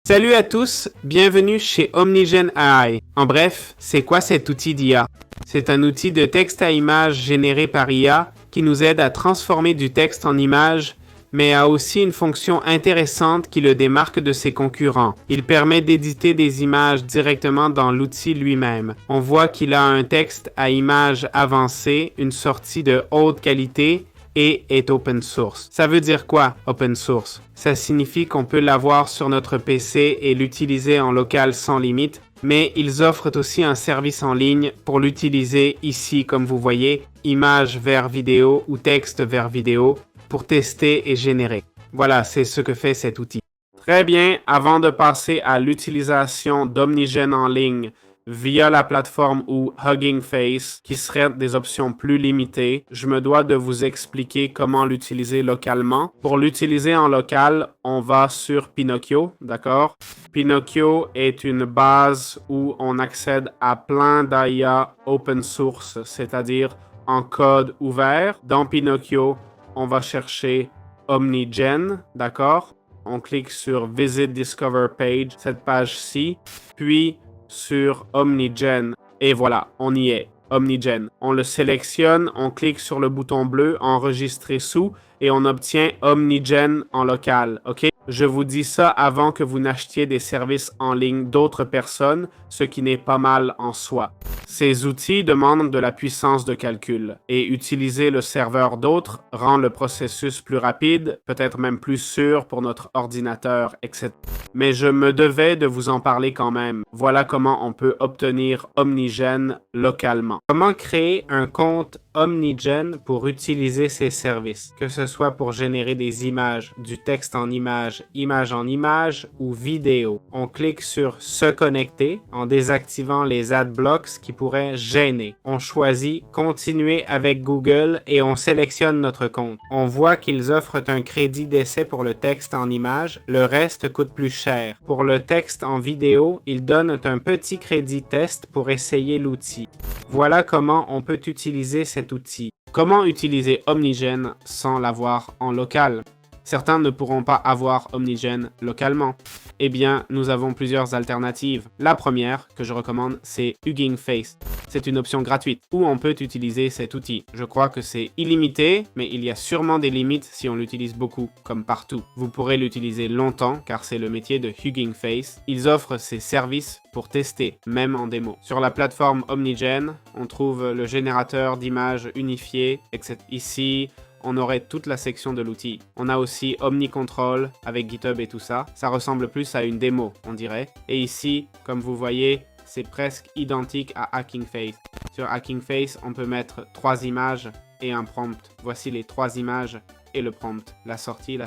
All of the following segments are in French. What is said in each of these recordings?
Salut à tous, bienvenue chez Omnigen AI. En bref, c'est quoi cet outil d'IA? C'est un outil de texte à image généré par IA qui nous aide à transformer du texte en image, mais a aussi une fonction intéressante qui le démarque de ses concurrents. Il permet d'éditer des images directement dans l'outil lui-même. On voit qu'il a un texte à image avancé, une sortie de haute qualité et est open source. Ça veut dire quoi, open source? Ça signifie qu'on peut l'avoir sur notre PC et l'utiliser en local sans limite, mais ils offrent aussi un service en ligne pour l'utiliser ici, comme vous voyez, image vers vidéo ou texte vers vidéo, pour tester et générer. Voilà, c'est ce que fait cet outil. Très bien, avant de passer à l'utilisation d'Omnigen en ligne, via la plateforme ou Hugging Face, qui seraient des options plus limitées, je me dois de vous expliquer comment l'utiliser localement. Pour l'utiliser en local, on va sur Pinocchio, d'accord? Pinocchio est une base où on accède à plein d'IA open source, c'est-à-dire en code ouvert. Dans Pinocchio, on va chercher Omnigen, d'accord? On clique sur Visit Discover Page, cette page-ci, puis sur Omnigen. Et voilà, on y est, Omnigen. On le sélectionne, on clique sur le bouton bleu, enregistrer sous, et on obtient Omnigen en local, ok? Je vous dis ça avant que vous n'achetiez des services en ligne d'autres personnes, ce qui n'est pas mal en soi. Ces outils demandent de la puissance de calcul et utiliser le serveur d'autres rend le processus plus rapide, peut-être même plus sûr pour notre ordinateur, etc. Mais je me devais de vous en parler quand même. Voilà comment on peut obtenir Omnigen localement. Comment créer un compte Omnigen pour utiliser ces services, que ce soit pour générer des images, du texte en image, image en image ou vidéo. On clique sur se connecter en désactivant les adblocks qui pourraient gêner. On choisit continuer avec Google et on sélectionne notre compte. On voit qu'ils offrent un crédit d'essai pour le texte en image, le reste coûte plus cher. Pour le texte en vidéo, ils donnent un petit crédit test pour essayer l'outil. Voilà comment on peut utiliser cet outil. Comment utiliser Omnigen sans l'avoir en local? Certains ne pourront pas avoir Omnigen localement. Eh bien, nous avons plusieurs alternatives. La première que je recommande, c'est Hugging Face. C'est une option gratuite où on peut utiliser cet outil. Je crois que c'est illimité, mais il y a sûrement des limites si on l'utilise beaucoup, comme partout. Vous pourrez l'utiliser longtemps car c'est le métier de Hugging Face. Ils offrent ces services pour tester, même en démo. Sur la plateforme Omnigen, on trouve le générateur d'images unifié, etc. Ici, on aurait toute la section de l'outil. On a aussi OmniControl avec GitHub et tout ça. Ça ressemble plus à une démo, on dirait. Et ici, comme vous voyez, c'est presque identique à Hugging Face. Sur Hugging Face, on peut mettre 3 images et un prompt. Voici les 3 images et le prompt. La sortie,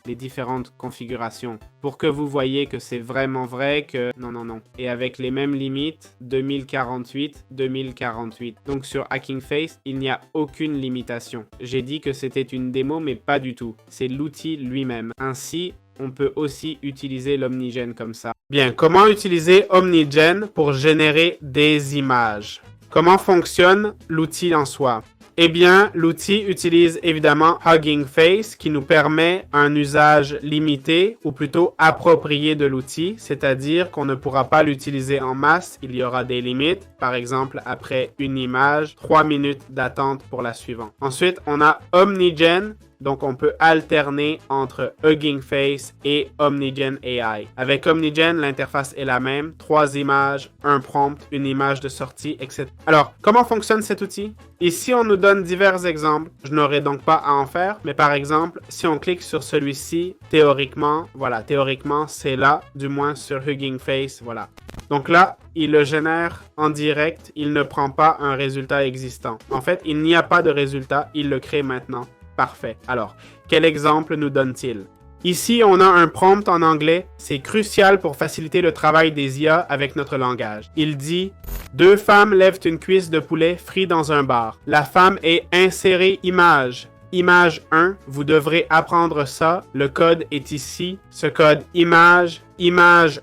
les différentes configurations. Pour que vous voyez que c'est vraiment vrai que... Non. Et avec les mêmes limites, 2048. Donc sur Hugging Face, il n'y a aucune limitation. J'ai dit que c'était une démo, mais pas du tout. C'est l'outil lui-même. Ainsi, on peut aussi utiliser l'Omnigen comme ça. Bien, comment utiliser Omnigen pour générer des images? Comment fonctionne l'outil en soi? Eh bien, l'outil utilise évidemment Hugging Face qui nous permet un usage limité ou plutôt approprié de l'outil, c'est-à-dire qu'on ne pourra pas l'utiliser en masse, il y aura des limites, par exemple après une image, 3 minutes d'attente pour la suivante. Ensuite, on a Omnigen. Donc, on peut alterner entre Hugging Face et Omnigen AI. Avec Omnigen, l'interface est la même. 3 images, un prompt, une image de sortie, etc. Alors, comment fonctionne cet outil? Ici, on nous donne divers exemples. Je n'aurai donc pas à en faire. Mais par exemple, si on clique sur celui-ci, théoriquement, c'est là, du moins sur Hugging Face, voilà. Donc là, il le génère en direct. Il ne prend pas un résultat existant. En fait, il n'y a pas de résultat. Il le crée maintenant. Parfait. Alors, quel exemple nous donne-t-il? Ici, on a un prompt en anglais. C'est crucial pour faciliter le travail des IA avec notre langage. Il dit « 2 femmes lèvent une cuisse de poulet frit dans un bar. La femme est insérée image. Image 1, vous devrez apprendre ça. Le code est ici. Ce code image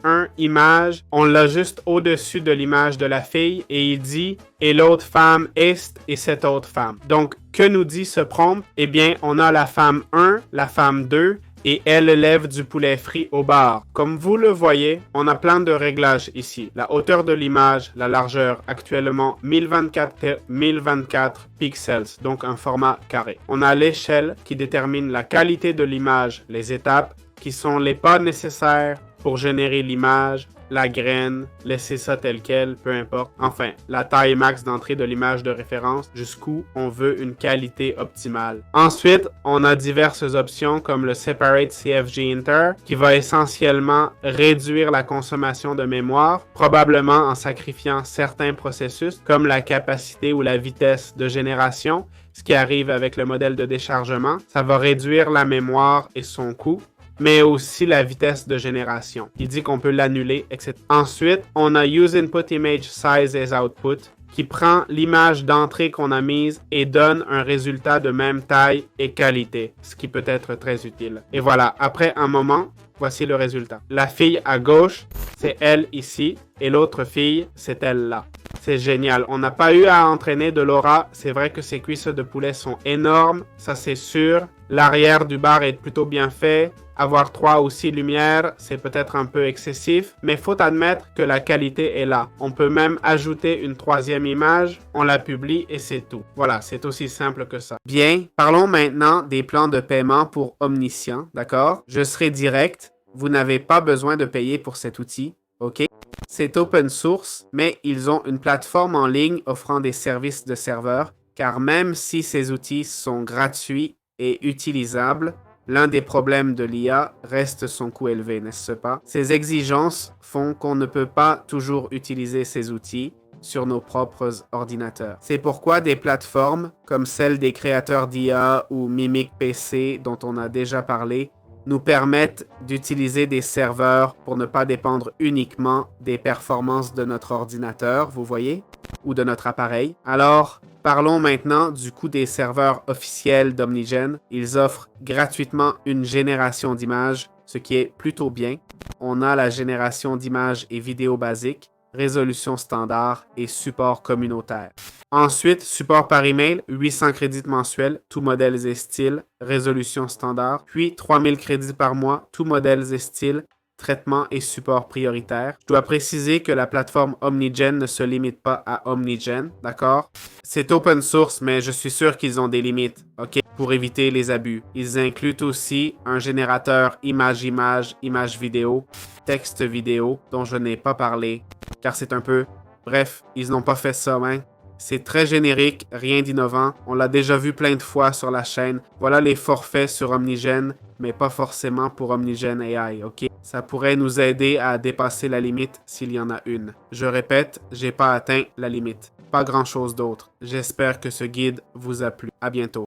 1, image. On l'a juste au-dessus de l'image de la fille et il dit « Et l'autre femme est et cette autre femme. » Donc, que nous dit ce prompt? Eh bien, on a la femme 1, la femme 2 et elle lève du poulet frit au bar. Comme vous le voyez, on a plein de réglages ici. La hauteur de l'image, la largeur, actuellement 1024 pixels, donc un format carré. On a l'échelle qui détermine la qualité de l'image, les étapes qui sont les pas nécessaires pour générer l'image, la graine, laisser ça tel quel, peu importe. Enfin, la taille max d'entrée de l'image de référence, jusqu'où on veut une qualité optimale. Ensuite, on a diverses options comme le Separate CFG Inter, qui va essentiellement réduire la consommation de mémoire, probablement en sacrifiant certains processus, comme la capacité ou la vitesse de génération, ce qui arrive avec le modèle de déchargement. Ça va réduire la mémoire et son coût, mais aussi la vitesse de génération. Il dit qu'on peut l'annuler, etc. Ensuite, on a Use Input Image Size as Output, qui prend l'image d'entrée qu'on a mise et donne un résultat de même taille et qualité, ce qui peut être très utile. Et voilà, après un moment, voici le résultat. La fille à gauche, c'est elle ici, et l'autre fille, c'est elle là. C'est génial. On n'a pas eu à entraîner de l'aura. C'est vrai que ces cuisses de poulet sont énormes, ça c'est sûr. L'arrière du bar est plutôt bien fait. Avoir 3 ou 6 lumières, c'est peut-être un peu excessif, mais faut admettre que la qualité est là. On peut même ajouter une troisième image, on la publie et c'est tout. Voilà, c'est aussi simple que ça. Bien, parlons maintenant des plans de paiement pour Omniscient, d'accord? Je serai direct, vous n'avez pas besoin de payer pour cet outil, ok? C'est open source, mais ils ont une plateforme en ligne offrant des services de serveur, car même si ces outils sont gratuits et utilisables, l'un des problèmes de l'IA reste son coût élevé, n'est-ce pas? Ces exigences font qu'on ne peut pas toujours utiliser ces outils sur nos propres ordinateurs. C'est pourquoi des plateformes comme celle des créateurs d'IA ou Mimic PC dont on a déjà parlé nous permettent d'utiliser des serveurs pour ne pas dépendre uniquement des performances de notre ordinateur, vous voyez, ou de notre appareil. Alors, parlons maintenant du coût des serveurs officiels d'Omnigen. Ils offrent gratuitement une génération d'images, ce qui est plutôt bien. On a la génération d'images et vidéos basiques, résolution standard et support communautaire. Ensuite, support par email, 800 crédits mensuels, tous modèles et styles, résolution standard, puis 3000 crédits par mois, tous modèles et styles, traitement et support prioritaire. Je dois préciser que la plateforme Omnigen ne se limite pas à Omnigen, d'accord? C'est open source, mais je suis sûr qu'ils ont des limites, ok? Pour éviter les abus. Ils incluent aussi un générateur image-image, image-vidéo, texte-vidéo, dont je n'ai pas parlé, car c'est un peu... Bref, ils n'ont pas fait ça, hein? C'est très générique, rien d'innovant. On l'a déjà vu plein de fois sur la chaîne. Voilà les forfaits sur Omnigen, mais pas forcément pour Omnigen AI, ok? Ça pourrait nous aider à dépasser la limite s'il y en a une. Je répète, j'ai pas atteint la limite. Pas grand chose d'autre. J'espère que ce guide vous a plu. À bientôt.